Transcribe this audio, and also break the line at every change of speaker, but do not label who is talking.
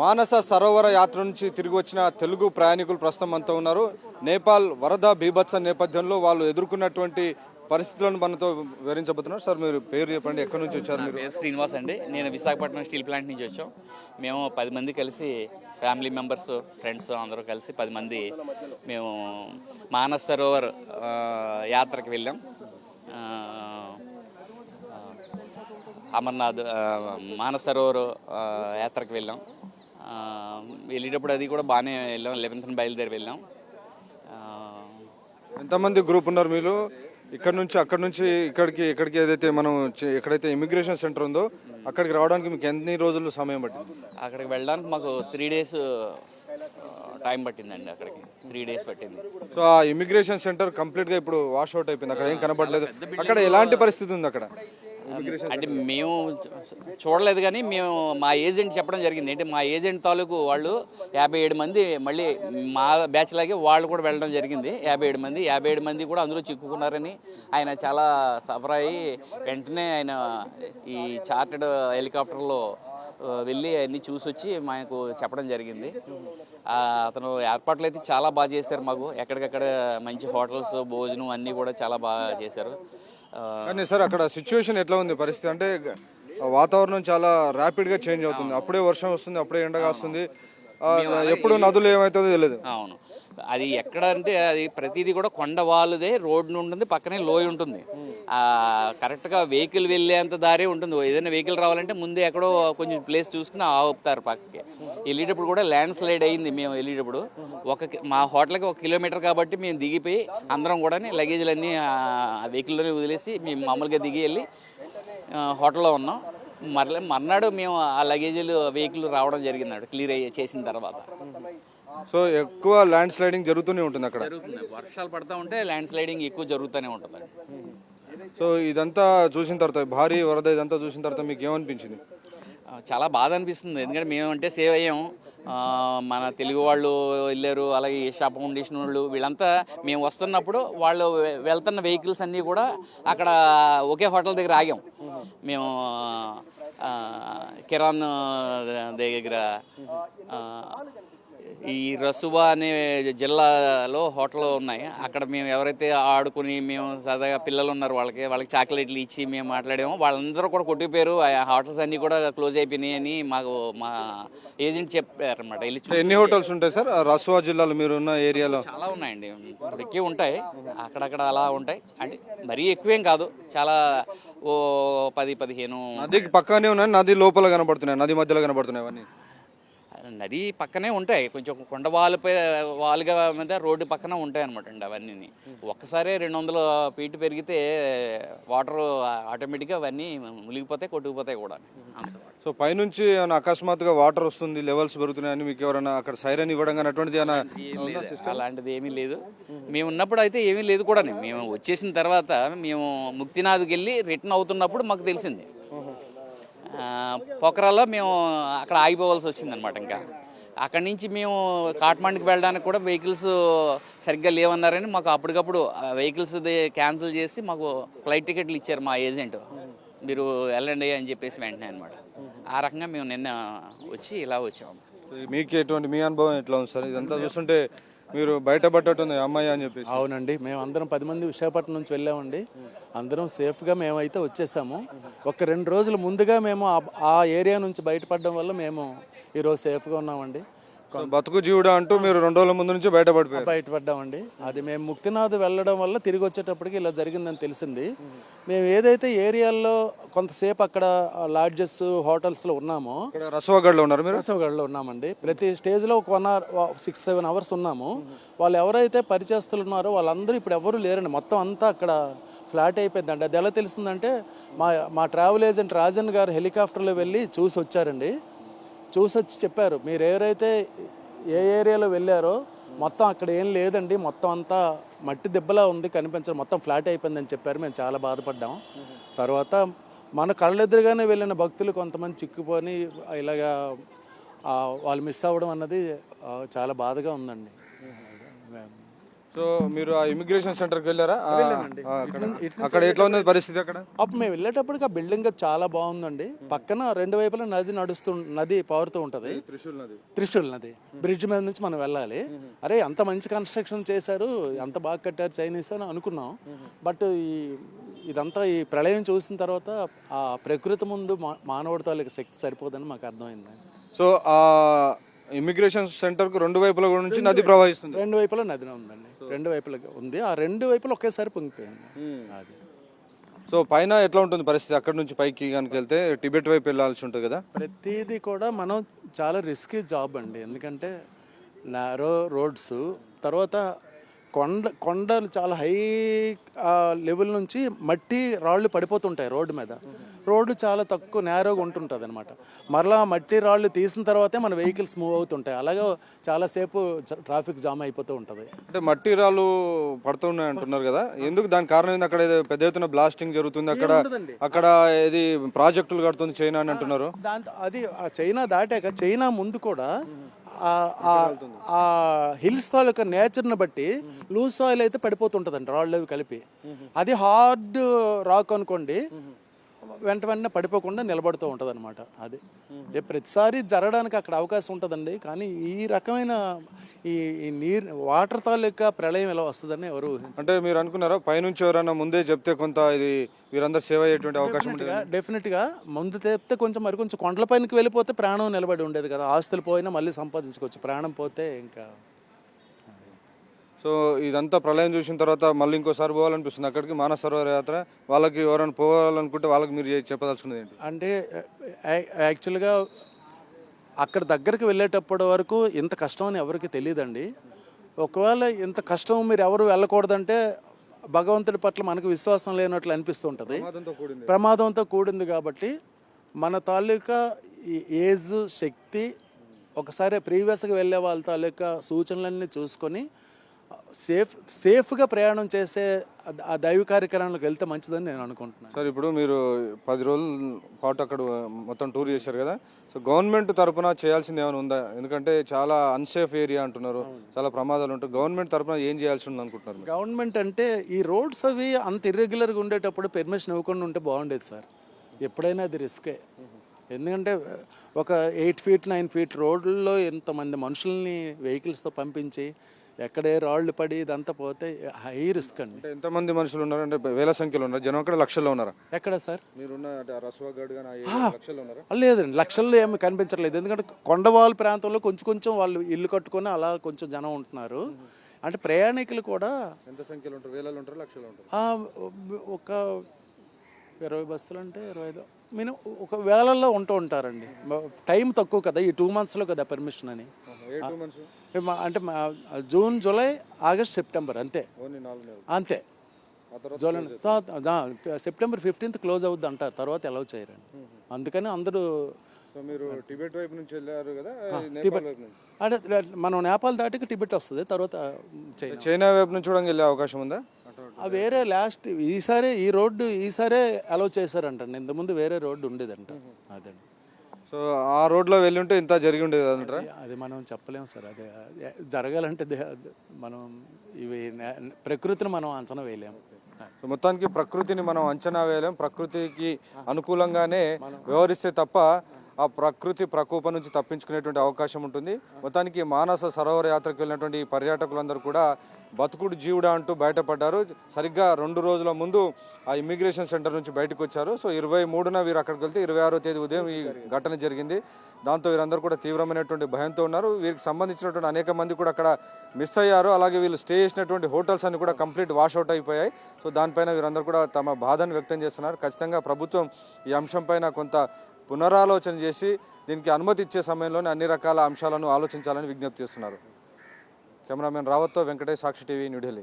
మానస సరోవర యాత్ర నుంచి తిరిగి వచ్చిన తెలుగు ప్రయాణికులు ప్రస్తుతం అంతా ఉన్నారు. నేపాల్ వరద బీభత్స నేపథ్యంలో వాళ్ళు ఎదుర్కొన్నటువంటి పరిస్థితులను మనతో వివరించబోతున్నారు. సార్, మీరు పేరు చెప్పండి, ఎక్కడి నుంచి వచ్చారు? మీరు?
పేరు శ్రీనివాస్ అండి. నేను విశాఖపట్నం స్టీల్ ప్లాంట్ నుంచి వచ్చాం. మేము 10 మంది కలిసి, ఫ్యామిలీ మెంబర్స్, ఫ్రెండ్స్ అందరూ కలిసి 10 మంది మేము మానస సరోవర్ యాత్రకి వెళ్ళాం. అమర్నాథ్ మానస సరోవర్ యాత్రకి వెళ్ళాం. వెళ్ళేటప్పుడు అది కూడా బాగానే వెళ్ళాం. 11th బయలుదేరి వెళ్ళాం.
ఎంతమంది గ్రూప్ ఉన్నారు మీరు? ఇక్కడ నుంచి అక్కడ నుంచి ఇక్కడికి ఏదైతే మనం ఎక్కడైతే ఇమిగ్రేషన్ సెంటర్ ఉందో అక్కడికి రావడానికి మీకు ఎన్ని రోజులు సమయం పట్టింది?
అక్కడికి వెళ్ళడానికి మాకు 3 days టైం పట్టిందండి. అక్కడికి 3 days పట్టింది.
సో ఆ ఇమిగ్రేషన్ సెంటర్ కంప్లీట్గా ఇప్పుడు వాష్ అవుట్ అయిపోయింది. అక్కడ ఏం కనపడలేదు. అక్కడ ఎలాంటి పరిస్థితి ఉంది అక్కడ?
అంటే మేము చూడలేదు, కానీ మేము మా ఏజెంట్ చెప్పడం జరిగింది. అంటే మా ఏజెంట్ తాలూకు వాళ్ళు 57 మంది మళ్ళీ మా బ్యాచ్ లాగే వాళ్ళు కూడా వెళ్ళడం జరిగింది. 57 మంది కూడా అందులో చిక్కుకున్నారని ఆయన చాలా సఫర్ అయ్యి వెంటనే ఆయన ఈ చార్టెడ్ హెలికాప్టర్లో వెళ్ళి అన్నీ చూసి వచ్చి మాకు చెప్పడం జరిగింది. అతను ఏర్పాట్లు అయితే చాలా బాగా చేశారు. మాకు ఎక్కడికక్కడ మంచి హోటల్స్, భోజనం అన్నీ కూడా చాలా బాగా చేశారు.
కానీ సార్, అక్కడ సిచ్యువేషన్ ఎట్లా ఉంది పరిస్థితి? అంటే వాతావరణం చాలా ర్యాపిడ్గా చేంజ్ అవుతుంది. అప్పుడే వర్షం వస్తుంది, అప్పుడే ఎండగా వస్తుంది. ఎప్పుడు నదులు ఏమవుతుందో తెలియదు.
అవును, అది ఎక్కడ అంటే అది ప్రతిదీ కూడా కొండ వాళ్ళదే, రోడ్డు ఉంటుంది, పక్కనే లోయ ఉంటుంది. కరెక్ట్గా వెహికల్ వెళ్ళేంత దారే ఉంటుంది. ఏదైనా వెహికల్ రావాలంటే ముందే ఎక్కడో కొంచెం ప్లేస్ చూసుకుని ఆపుతారు పక్కకి. వెళ్ళేటప్పుడు కూడా ల్యాండ్ స్లైడ్ అయింది. మేము వెళ్ళేటప్పుడు మా హోటల్కి 1 కిలోమీటర్ కాబట్టి మేము దిగిపోయి అందరం కూడా లగేజ్లన్నీ వెహికల్లోనే వదిలేసి మేము మామూలుగా దిగి వెళ్ళి హోటల్లో ఉన్నాం. మర్నాడు మేము ఆ లగేజీలు వెహికల్ రావడం జరిగింది క్లియర్ చేసిన తర్వాత.
సో ఎక్కువ ల్యాండ్ స్లైడింగ్ జరుగుతూనే ఉంటుంది అక్కడ?
జరుగుతుంది. వర్షాలు పడతా ఉంటే ల్యాండ్ స్లైడింగ్ ఎక్కువ జరుగుతూనే ఉంటుంది.
సో ఇదంతా చూసిన తర్వాత, భారీ వరద ఇదంతా చూసిన తర్వాత మీకు ఏమనిపించింది?
చాలా బాధ అనిపిస్తుంది. ఎందుకంటే మేమంటే సేవ్ అయ్యాం. మన తెలుగు వాళ్ళు వెళ్ళారు, అలాగే ఈషా ఫౌండేషన్ వాళ్ళు, వీళ్ళంతా మేము వస్తున్నప్పుడు వాళ్ళు వెళ్తున్న వెహికల్స్ అన్నీ కూడా అక్కడ ఒకే హోటల్ దగ్గర ఆగాం. మేము కిరాన్ దగ్గర ఈ రసువా అనే జిల్లాలో హోటల్ ఉన్నాయి. అక్కడ మేము ఎవరైతే ఆడుకుని మేము సరదాగా పిల్లలు ఉన్నారు వాళ్ళకి చాక్లెట్లు ఇచ్చి మేము మాట్లాడాము. వాళ్ళందరూ కూడా కొట్టిపోయారు. ఆ హోటల్స్ అన్నీ కూడా క్లోజ్ అయిపోయినాయి అని మాకు మా ఏజెంట్ చెప్పారనమాట.
ఎన్ని హోటల్స్ ఉంటాయి సార్ రసువా జిల్లాలో మీరు ఉన్న ఏరియాలో?
చాలా ఉన్నాయండి. ఇప్పటికీ ఉంటాయి, అక్కడక్కడ అలా ఉంటాయి. అంటే మరీ ఎక్కువేం కాదు, చాలా 10-15.
నదికి పక్కనే ఉన్నాయి, నది లోపల కనబడుతున్నాయి, నది మధ్యలో కనబడుతున్నాయి అవన్నీ.
నది పక్కనే ఉంటాయి, కొంచెం కొండ వాలుగా మీద రోడ్డు పక్కన ఉంటాయి అనమాట అండి అవన్నీ. ఒక్కసారి 200 ఫీట్ పెరిగితే వాటర్ ఆటోమేటిక్గా అవన్నీ మునిగిపోతాయి, కొట్టుకుపోతాయి కూడా.
సో పైనుంచి ఏమైనా అకస్మాత్తుగా వాటర్ వస్తుంది, లెవెల్స్ పెరుగుతున్నాయని మీకు ఎవరైనా అక్కడ సైరన్ ఇవ్వడం కానీ అటువంటిది
అలాంటిది ఏమీ లేదు. మేము ఉన్నప్పుడు అయితే ఏమీ లేదు కూడా. మేము వచ్చేసిన తర్వాత మేము ముక్తినాథ్కి వెళ్ళి రిటర్న్ అవుతున్నప్పుడు మాకు తెలిసింది. పోఖరాలో మేము అక్కడ ఆగిపోవాల్సి వచ్చిందనమాట. ఇంకా అక్కడి నుంచి మేము కాఠ్మండ్కి వెళ్ళడానికి కూడా వెహికల్స్ సరిగ్గా లేవన్నారని మాకు అప్పటికప్పుడు వెహికల్స్ క్యాన్సిల్ చేసి మాకు ఫ్లైట్ టికెట్లు ఇచ్చారు మా ఏజెంట్. మీరు వెళ్ళండి అని చెప్పేసి వెంటనే అనమాట. ఆ రకంగా మేము నిన్న వచ్చి ఇలా వచ్చాము.
మీకు ఎటువంటి మీ అనుభవం ఎట్లా ఉంది సార్? ఇదంతా చూస్తుంటే మీరు బయటపడ్డట్టుంది అమ్మాయి అని చెప్పి.
అవునండి, మేము అందరం 10 మంది విశాఖపట్నం నుంచి వెళ్ళామండి. అందరం సేఫ్గా మేమైతే వచ్చేసాము. ఒక 2 రోజుల ముందుగా మేము ఆ ఏరియా నుంచి బయటపడడం వల్ల మేము ఈరోజు సేఫ్గా ఉన్నామండి.
బతుకు జీవుడా అంటూ మీరు 2 రోజుల ముందు నుంచి
బయటపడ్డామండి. అది మేము ముక్తినాథ్ వెళ్ళడం వల్ల తిరిగి వచ్చేటప్పటికి ఇలా జరిగిందని తెలిసింది. మేము ఏదైతే ఏరియాల్లో కొంతసేపు అక్కడ లాడ్జెస్, హోటల్స్లో ఉన్నామో,
రసోగఢ్లో ఉన్నారు మీరు?
రసోగఢ్లో ఉన్నామండి. ప్రతి స్టేజ్లో ఒక 6-7 అవర్స్ ఉన్నాము. వాళ్ళు ఎవరైతే పరిచయస్తులు ఉన్నారో వాళ్ళందరూ ఇప్పుడు ఎవరు లేరండి. మొత్తం అంతా అక్కడ ఫ్లాట్ అయిపోయిందండి. అది ఎలా తెలిసిందంటే మా ట్రావెల్ ఏజెంట్ రాజన్ గారు హెలికాప్టర్లో వెళ్ళి చూసి వచ్చారండి. చూసి వచ్చి చెప్పారు, మీరు ఎవరైతే ఏ ఏరియాలో వెళ్ళారో మొత్తం అక్కడ ఏం లేదండి, మొత్తం అంతా మట్టి దెబ్బలా ఉంది, కనిపించడం, మొత్తం ఫ్లాట్ అయిపోయిందని చెప్పారు. మేము చాలా బాధపడ్డాము. తర్వాత మన కళ్ళెదురుగానే వెళ్ళిన భక్తులు కొంతమంది చిక్కుకొని ఇలాగా వాళ్ళు మిస్ అవ్వడం అన్నది చాలా బాధగా ఉందండి.
సో మీరు ఆ ఇమిగ్రేషన్ సెంటర్కి వెళ్ళారా
వెళ్ళామండి.
అక్కడ ఎట్లా ఉంది పరిస్థితి అక్కడ?
అప్పుడు మేము వెళ్ళేటప్పటికి ఆ బిల్డింగ్ చాలా బాగుందండి. పక్కన రెండు వైపులా నది పారుతూ ఉంటుంది, త్రిశూల్ నది. బ్రిడ్జ్ మీద నుంచి మనం వెళ్ళాలి. అరే ఎంత మంచి కన్స్ట్రక్షన్ చేశారు, ఎంత బాగా కట్టారు చైనీస్ అని అనుకున్నాం. బట్ ఇదంతా ఈ ప్రళయం చూసిన తర్వాత ఆ ప్రకృతి ముందు మానవుడి తాలూకు శక్తి సరిపోదని మాకు అర్థమైంది.
సో ఆ ఇమిగ్రేషన్ సెంటర్కు రెండు వైపుల నుంచి నది ప్రవహిస్తుంది.
రెండు వైపులా నది ఉందండి, రెండు వైపులా ఉంది. ఆ రెండు వైపులు ఒకేసారి పొంగిపోయింది అది.
సో పైన ఎట్లా ఉంటుంది పరిస్థితి? అక్కడ నుంచి పైకి కనుక వెళ్తే టిబెట్ వైపు వెళ్ళాల్సి ఉంటుంది కదా.
ప్రతిదీ కూడా మనం చాలా రిస్కీ జాబ్ అండి. ఎందుకంటే నారో రోడ్స్, తర్వాత కొండలు చాలా హై లెవెల్ నుంచి మట్టి రాళ్ళు పడిపోతుంటాయి రోడ్డు మీద. రోడ్డు చాలా తక్కువ నేరోగా ఉంటుంటుంది అనమాట. మరలా మట్టి రాళ్ళు తీసిన తర్వాతే మన వెహికల్స్ మూవ్ అవుతుంటాయి. అలాగే చాలాసేపు ట్రాఫిక్ జామ్ అయిపోతూ ఉంటుంది.
అంటే మట్టి రాళ్ళు పడుతున్నాయి అంటున్నారు కదా, ఎందుకు? దాని కారణం ఏంది? అక్కడ ఏదో పెద్ద ఎత్తున బ్లాస్టింగ్ జరుగుతుంది, అక్కడ ఏది ప్రాజెక్టులు కడుతుంది చైనా అని అంటున్నారు.
అది చైనా దాటాక, చైనా ముందు కూడా ఆ హిల్స్ తాలూకా నేచర్ని బట్టి లూజ్ సాయిల్ అయితే పడిపోతుంటుందండి రాళ్ళు అవి కలిపి. అది హార్డ్ రాక్ అనుకోండి, వెంటనే పడిపోకుండా నిలబడుతూ ఉంటుంది అనమాట. అది ప్రతిసారి జరగడానికి అక్కడ అవకాశం ఉంటుందండి. కానీ ఈ రకమైన ఈ వాటర్ తాలూకా ప్రళయం ఎలా వస్తుందని ఎవరు
అంటే మీరు అనుకున్నారా? పైనుంచి ఎవరైనా ముందే చెప్తే కొంత ఇది వీరందరూ సేవ్ అయ్యేటువంటి అవకాశం ఉంటుంది.
డెఫినెట్గా ముందు చెప్తే కొంచెం కొంచెం కొండల పైనకి వెళ్ళిపోతే ప్రాణం నిలబడి ఉండేది కదా. ఆస్తులు పోయినా మళ్ళీ సంపాదించుకోవచ్చు, ప్రాణం పోతే ఇంకా.
సో ఇదంతా ప్రళయం చూసిన తర్వాత మళ్ళీ ఇంకోసారి పోవాలనిపిస్తుంది అక్కడికి, మానస సరోవర యాత్ర. వాళ్ళకి ఎవరైనా పోవాలనుకుంటే వాళ్ళకి మీరు చెప్పదలుచుకున్నది ఏంటి?
అంటే యాక్చువల్గా అక్కడ దగ్గరికి వెళ్ళేటప్పటి వరకు ఇంత కష్టం అని ఎవరికి తెలియదండి. ఒకవేళ ఇంత కష్టం మీరు ఎవరు వెళ్ళకూడదంటే భగవంతుడి పట్ల మనకు విశ్వాసం లేనట్లు అనిపిస్తుంటుంది. ప్రమాదంతో కూడింది కాబట్టి మన తాలూకా ఏజ్, శక్తి, ఒకసారి ప్రీవియస్గా వెళ్ళే వాళ్ళ తాలూకా సూచనలన్నీ చూసుకొని సేఫ్గా ప్రయాణం చేసే ఆ దైవ కార్యక్రమాలకు వెళ్తే మంచిదని నేను అనుకుంటున్నాను.
సార్ ఇప్పుడు మీరు 10 రోజుల పాటు అక్కడ మొత్తం టూర్ చేశారు కదా, సో గవర్నమెంట్ తరఫున చేయాల్సింది ఏమైనా ఉందా? ఎందుకంటే చాలా అన్సేఫ్ ఏరియా అంటున్నారు, చాలా ప్రమాదాలు ఉంటాయి. గవర్నమెంట్ తరఫున ఏం చేయాల్సి ఉంది అనుకుంటున్నారు?
గవర్నమెంట్ అంటే ఈ రోడ్స్ అవి అంత ఇర్రెగ్యులర్గా ఉండేటప్పుడు పర్మిషన్ ఇవ్వకుండా ఉంటే బాగుండేది సార్. ఎప్పుడైనా అది రిస్కే. ఎందుకంటే ఒక 8 feet 9 feet రోడ్లలో ఎంతమంది మనుషుల్ని వెహికల్స్తో పంపించి ఎక్కడే రాళ్ళు పడి ఇదంతా పోతే హై రిస్క్ అండి.
ఎంతమంది మనుషులు ఉన్నారు? అంటే వేల సంఖ్యలో ఉన్నారు జనం, అక్కడ లక్షల్లో ఉన్నారా?
ఎక్కడ సార్
ఉన్నారా?
లేదండి, లక్షల్లో ఏమి కనిపించట్లేదు. ఎందుకంటే కొండవాళ్ళ ప్రాంతంలో కొంచెం కొంచెం వాళ్ళు ఇల్లు కట్టుకొని అలా కొంచెం జనం ఉంటున్నారు. అంటే ప్రయాణికులు కూడా
ఎంత సంఖ్యలో ఉంటారు? వేలలో ఉంటారు, లక్షల్లో ఉంటారు?
ఒక 20 బస్సులు అంటే 25 మినిమం ఒక వేలల్లో ఉంటూ ఉంటారండి. టైం తక్కువ కదా, ఈ 2 monthsలో కదా పర్మిషన్ అని. అంటే జూన్, జూలై, ఆగస్ట్, సెప్టెంబర్ అంతే. అంతే. జూలై సెప్టెంబర్ 15th క్లోజ్ అవుద్ది అంటారు, తర్వాత అలౌ చేయరండి. అందుకని అందరూ
మీరు టిబెట్ వైపు నుంచి వెళ్ళారు కదా,
అంటే మనం నేపాల్ దాటికి టిబెట్ వస్తుంది, తర్వాత
చైనా వైపు నుంచి కూడా వెళ్ళే అవకాశం ఉందా?
వేరే లాస్ట్ ఈసారి ఈ రోడ్డు ఈసారే అలౌ చేశారంటండి. ఇంతకుముందు వేరే రోడ్డు ఉండేదంట. అదండి.
సో ఆ రోడ్లో వెళ్ళి ఉంటే ఇంత జరిగి ఉండేది అంటారా?
అది మనం చెప్పలేము సార్. అదే జరగాలంటే మనం ఇవి ప్రకృతిని మనం అంచనా వేయలేము.
మొత్తానికి ప్రకృతిని మనం అంచనా వేయలేం. ప్రకృతికి అనుకూలంగానే వ్యవహరిస్తే తప్ప ఆ ప్రకృతి ప్రకోపం నుంచి తప్పించుకునేటువంటి అవకాశం ఉంటుంది. మొత్తానికి మానస సరోవర యాత్రకు వెళ్ళినటువంటి పర్యాటకులందరూ కూడా బతుకుడు జీవుడా అంటూ బయటపడ్డారు. సరిగ్గా 2 రోజుల ముందు ఆ ఇమిగ్రేషన్ సెంటర్ నుంచి బయటకు వచ్చారు. సో 23న వీరు అక్కడికి వెళ్తే 26వ తేదీ ఉదయం ఈ ఘటన జరిగింది. దాంతో వీరందరూ కూడా తీవ్రమైనటువంటి భయంతో ఉన్నారు. వీరికి సంబంధించినటువంటి అనేక మంది కూడా అక్కడ మిస్ అయ్యారు. అలాగే వీళ్ళు స్టే చేసినటువంటి హోటల్స్ అన్ని కూడా కంప్లీట్ వాష్అవుట్ అయిపోయాయి. సో దానిపైన వీరందరూ కూడా తమ బాధను వ్యక్తం చేస్తున్నారు. ఖచ్చితంగా ప్రభుత్వం ఈ అంశంపైన కొంత పునరాలోచన చేసి దీనికి అనుమతి ఇచ్చే సమయంలోనే అన్ని రకాల అంశాలను ఆలోచించాలని విజ్ఞప్తి చేస్తున్నారు. కెమెరామెన్ రావత్తో వెంకటేష్, సాక్షి టీవీ, న్యూఢిల్లీ.